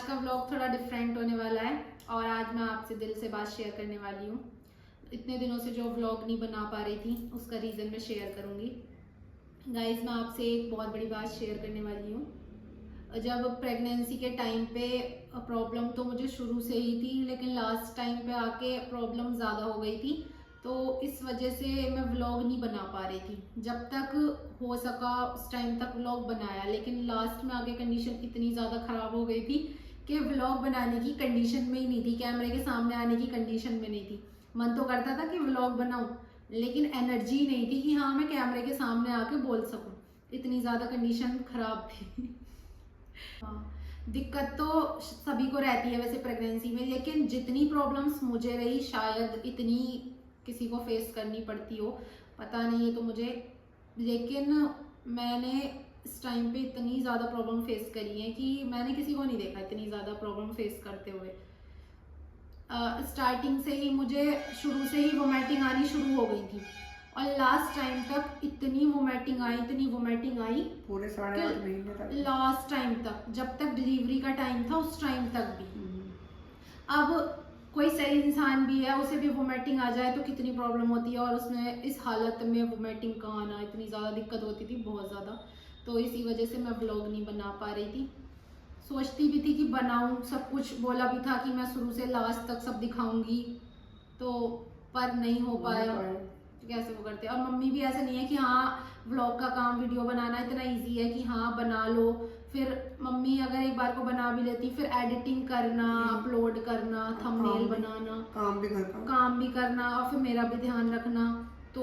का व्लॉग थोड़ा डिफरेंट होने वाला है और आज मैं आपसे दिल से बात शेयर करने वाली हूँ। इतने दिनों से जो व्लॉग नहीं बना पा रही थी उसका रीज़न मैं शेयर करूँगी। गाइस, मैं आपसे एक बहुत बड़ी बात शेयर करने वाली हूँ। जब प्रेगनेंसी के टाइम पे प्रॉब्लम तो मुझे शुरू से ही थी, लेकिन लास्ट टाइम पे आके प्रॉब्लम ज़्यादा हो गई थी, तो इस वजह से मैं व्लॉग नहीं बना पा रही थी। जब तक हो सका उस टाइम तक व्लॉग बनाया, लेकिन लास्ट में आगे कंडीशन इतनी ज़्यादा ख़राब हो गई थी कि व्लॉग बनाने की कंडीशन में ही नहीं थी, कैमरे के सामने आने की कंडीशन में नहीं थी। मन तो करता था कि व्लॉग बनाऊं, लेकिन एनर्जी नहीं थी कि हाँ मैं कैमरे के सामने आके बोल सकूं। इतनी ज़्यादा कंडीशन ख़राब थी। हाँ, दिक्कत तो सभी को रहती है वैसे प्रेगनेंसी में, लेकिन जितनी प्रॉब्लम्स मुझे रही शायद इतनी किसी को फेस करनी पड़ती हो, पता नहीं है तो मुझे। लेकिन मैंने इस टाइम पे इतनी ज़्यादा प्रॉब्लम फेस करी है कि मैंने किसी को नहीं देखा इतनी ज़्यादा प्रॉब्लम फेस करते हुए। स्टार्टिंग से ही मुझे शुरू से ही वोमिटिंग आनी शुरू हो गई थी और लास्ट टाइम तक इतनी वोमिटिंग आई पूरे 8.5 महीने तक, लास्ट टाइम तक जब तक डिलीवरी का टाइम था उस टाइम तक भी। अब कोई सही इंसान भी है, उसे भी वोमिटिंग आ जाए तो कितनी प्रॉब्लम होती है, और उसमें इस हालत में वोमिटिंग का आना, इतनी ज़्यादा दिक्कत होती थी, बहुत ज़्यादा। तो इसी वजह से मैं व्लॉग नहीं बना पा रही थी। सोचती भी थी कि बनाऊं, सब कुछ बोला भी था कि मैं शुरू से लास्ट तक सब दिखाऊंगी, तो पर नहीं हो पाया। कैसे वो करते, और मम्मी भी ऐसा नहीं है कि हाँ व्लॉग का काम वीडियो बनाना इतना इजी है कि हाँ बना लो। फिर मम्मी अगर एक बार को बना भी लेती, फिर एडिटिंग करना, अपलोड करना, थंबनेल बनाना, काम भी करना, और फिर मेरा भी ध्यान रखना, तो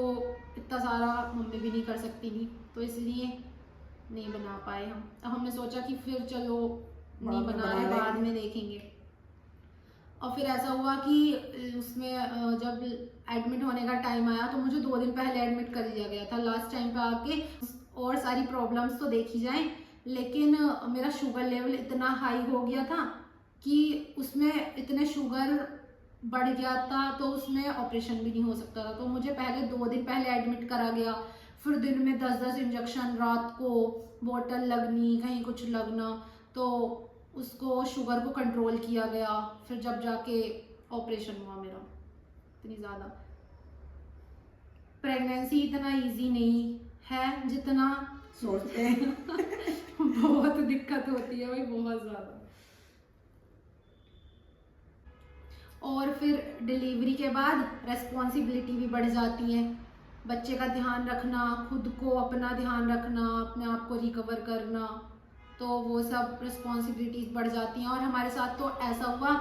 इतना सारा मम्मी भी नहीं कर सकती थी, तो इसलिए नहीं बना पाए हम। अब हमने सोचा कि फिर चलो नहीं बना रहे, बाद में देखेंगे। और फिर ऐसा हुआ कि उसमें जब एडमिट होने का टाइम आया तो मुझे 2 दिन पहले एडमिट कर दिया गया था लास्ट टाइम पे आके। और सारी प्रॉब्लम्स तो देखी जाए, लेकिन मेरा शुगर लेवल इतना हाई हो गया था कि उसमें इतने शुगर बढ़ गया था, तो उसमें ऑपरेशन भी नहीं हो सकता था। तो मुझे पहले 2 दिन पहले एडमिट करा गया, फिर दिन में 10-10 इंजेक्शन, रात को बोतल लगनी, कहीं कुछ लगना, तो उसको शुगर को कंट्रोल किया गया। फिर जब जाके ऑपरेशन हुआ मेरा। इतनी ज़्यादा प्रेगनेंसी इतना इजी नहीं है जितना सोचते हैं। बहुत दिक्कत होती है भाई, बहुत ज़्यादा। और फिर डिलीवरी के बाद रेस्पॉन्सिबिलिटी भी बढ़ जाती है, बच्चे का ध्यान रखना, खुद को अपना ध्यान रखना, अपने आप को रिकवर करना, तो वो सब रिस्पॉन्सिबिलिटीज बढ़ जाती हैं। और हमारे साथ तो ऐसा हुआ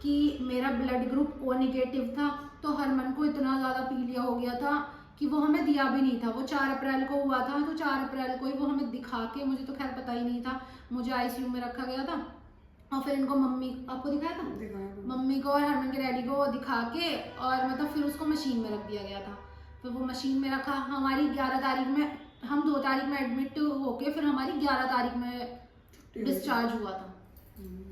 कि मेरा ब्लड ग्रुप ओ नेगेटिव था, तो हरमन को इतना ज़्यादा पीलिया हो गया था कि वो हमें दिया भी नहीं था। वो 4 अप्रैल को हुआ था, तो 4 अप्रैल को ही वो हमें दिखा के, मुझे तो खैर पता ही नहीं था, मुझे आईसीयू में रखा गया था। और फिर इनको मम्मी, आपको दिखाया था, मम्मी को और हरमन के डैडी को दिखा के, और मतलब फिर उसको मशीन में रख दिया गया था। फिर वो मशीन में रखा, हमारी 11 तारीख में, हम 2 तारीख में एडमिट होके फिर हमारी 11 तारीख में डिस्चार्ज हुआ था।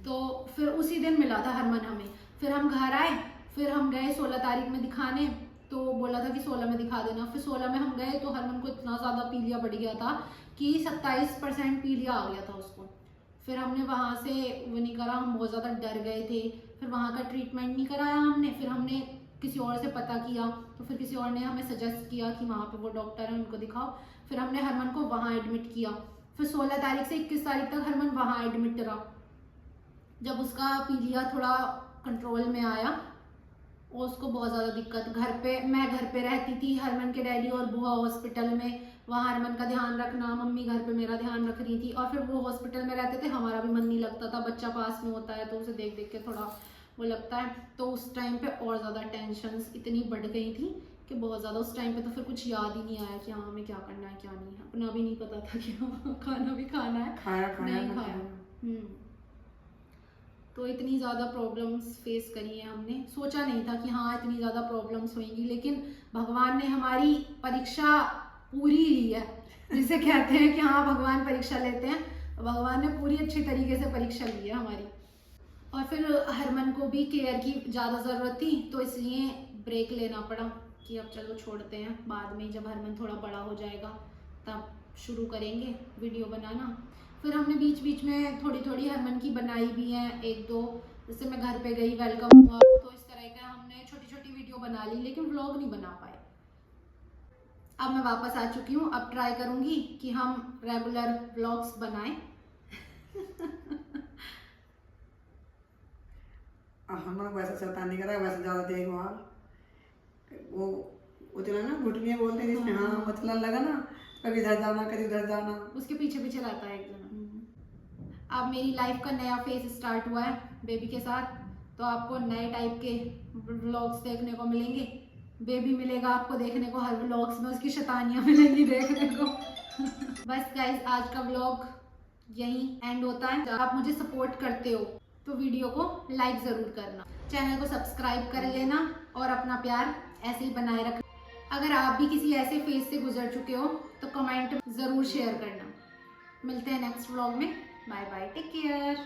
तो फिर उसी दिन मिला था हरमन हमें। फिर हम घर आए, फिर हम गए 16 तारीख में दिखाने, तो बोला था कि 16 में दिखा देना। फिर 16 में हम गए तो हरमन को इतना ज़्यादा पीलिया बढ़ गया था कि 27% पीलिया आ गया था उसको। फिर हमने वहाँ से वो नहीं करा, हम बहुत ज़्यादा डर गए थे। फिर वहाँ का ट्रीटमेंट नहीं कराया हमने, फिर हमने किसी और से पता किया, तो फिर किसी और ने हमें सजेस्ट किया कि वहाँ पे वो डॉक्टर है, उनको दिखाओ। फिर हमने हरमन को वहाँ एडमिट किया। फिर 16 तारीख से 21 तारीख तक हरमन वहाँ एडमिट रहा। जब उसका पीलिया थोड़ा कंट्रोल में आया, और उसको बहुत ज़्यादा दिक्कत, मैं घर पे रहती थी, हरमन के डैडी और बुआ हॉस्पिटल में, वहाँ हरमन का ध्यान रखना, मम्मी घर पे मेरा ध्यान रख रही थी। और फिर वो हॉस्पिटल में रहते थे, हमारा भी मन नहीं लगता था, बच्चा पास में होता है तो उसे देख देख के थोड़ा वो लगता है। तो उस टाइम पे और ज़्यादा टेंशन्स इतनी बढ़ गई थी कि बहुत ज़्यादा। उस टाइम पे तो फिर कुछ याद ही नहीं आया कि हाँ हमें क्या करना है क्या नहीं है, अपना भी नहीं पता था कि हाँ खाना भी खाना है, नहीं खाया। तो इतनी ज़्यादा प्रॉब्लम्स फेस करी हैं हमने। सोचा नहीं था कि हाँ इतनी ज़्यादा प्रॉब्लम्स होंगी, लेकिन भगवान ने हमारी परीक्षा पूरी ली है, जिसे कहते हैं कि हाँ भगवान परीक्षा लेते हैं। भगवान ने पूरी अच्छी तरीके से परीक्षा ली है हमारी। और फिर हरमन को भी केयर की ज़्यादा ज़रूरत थी, तो इसलिए ब्रेक लेना पड़ा कि अब चलो छोड़ते हैं, बाद में जब हरमन थोड़ा बड़ा हो जाएगा तब शुरू करेंगे वीडियो बनाना। फिर हमने बीच बीच में थोड़ी थोड़ी हरमन की बनाई भी हैं, एक दो, जैसे मैं घर पे गई, वेलकम हुआ, तो इस तरह का हमने छोटी छोटी वीडियो बना ली, लेकिन व्लॉग नहीं बना पाए। अब मैं वापस आ चुकी हूँ, अब ट्राई करूँगी कि हम रेगुलर व्लॉग्स बनाएं। हमारा वैसा शैतानी करा, वैसे ज़्यादा देखभाल वो उतना ना घुटनियाँ बोलते हैं जिसमें, हाँ मतलब लगा ना, कभी इधर जाना कभी उधर जाना, उसके पीछे पीछे रहता है एक जना। अब मेरी लाइफ का नया फेज स्टार्ट हुआ है बेबी के साथ, तो आपको नए टाइप के व्लॉग्स देखने को मिलेंगे। बेबी मिलेगा आपको देखने को हर व्लॉग्स में, उसकी शैतानियाँ मिलेंगी देखने को। बस गाइस, आज का व्लॉग यहीं एंड होता है। आप मुझे सपोर्ट करते हो तो वीडियो को लाइक ज़रूर करना, चैनल को सब्सक्राइब कर लेना और अपना प्यार ऐसे ही बनाए रखना। अगर आप भी किसी ऐसे फेज से गुजर चुके हो तो कमेंट ज़रूर शेयर करना। मिलते हैं नेक्स्ट व्लॉग में। Bye bye, take care.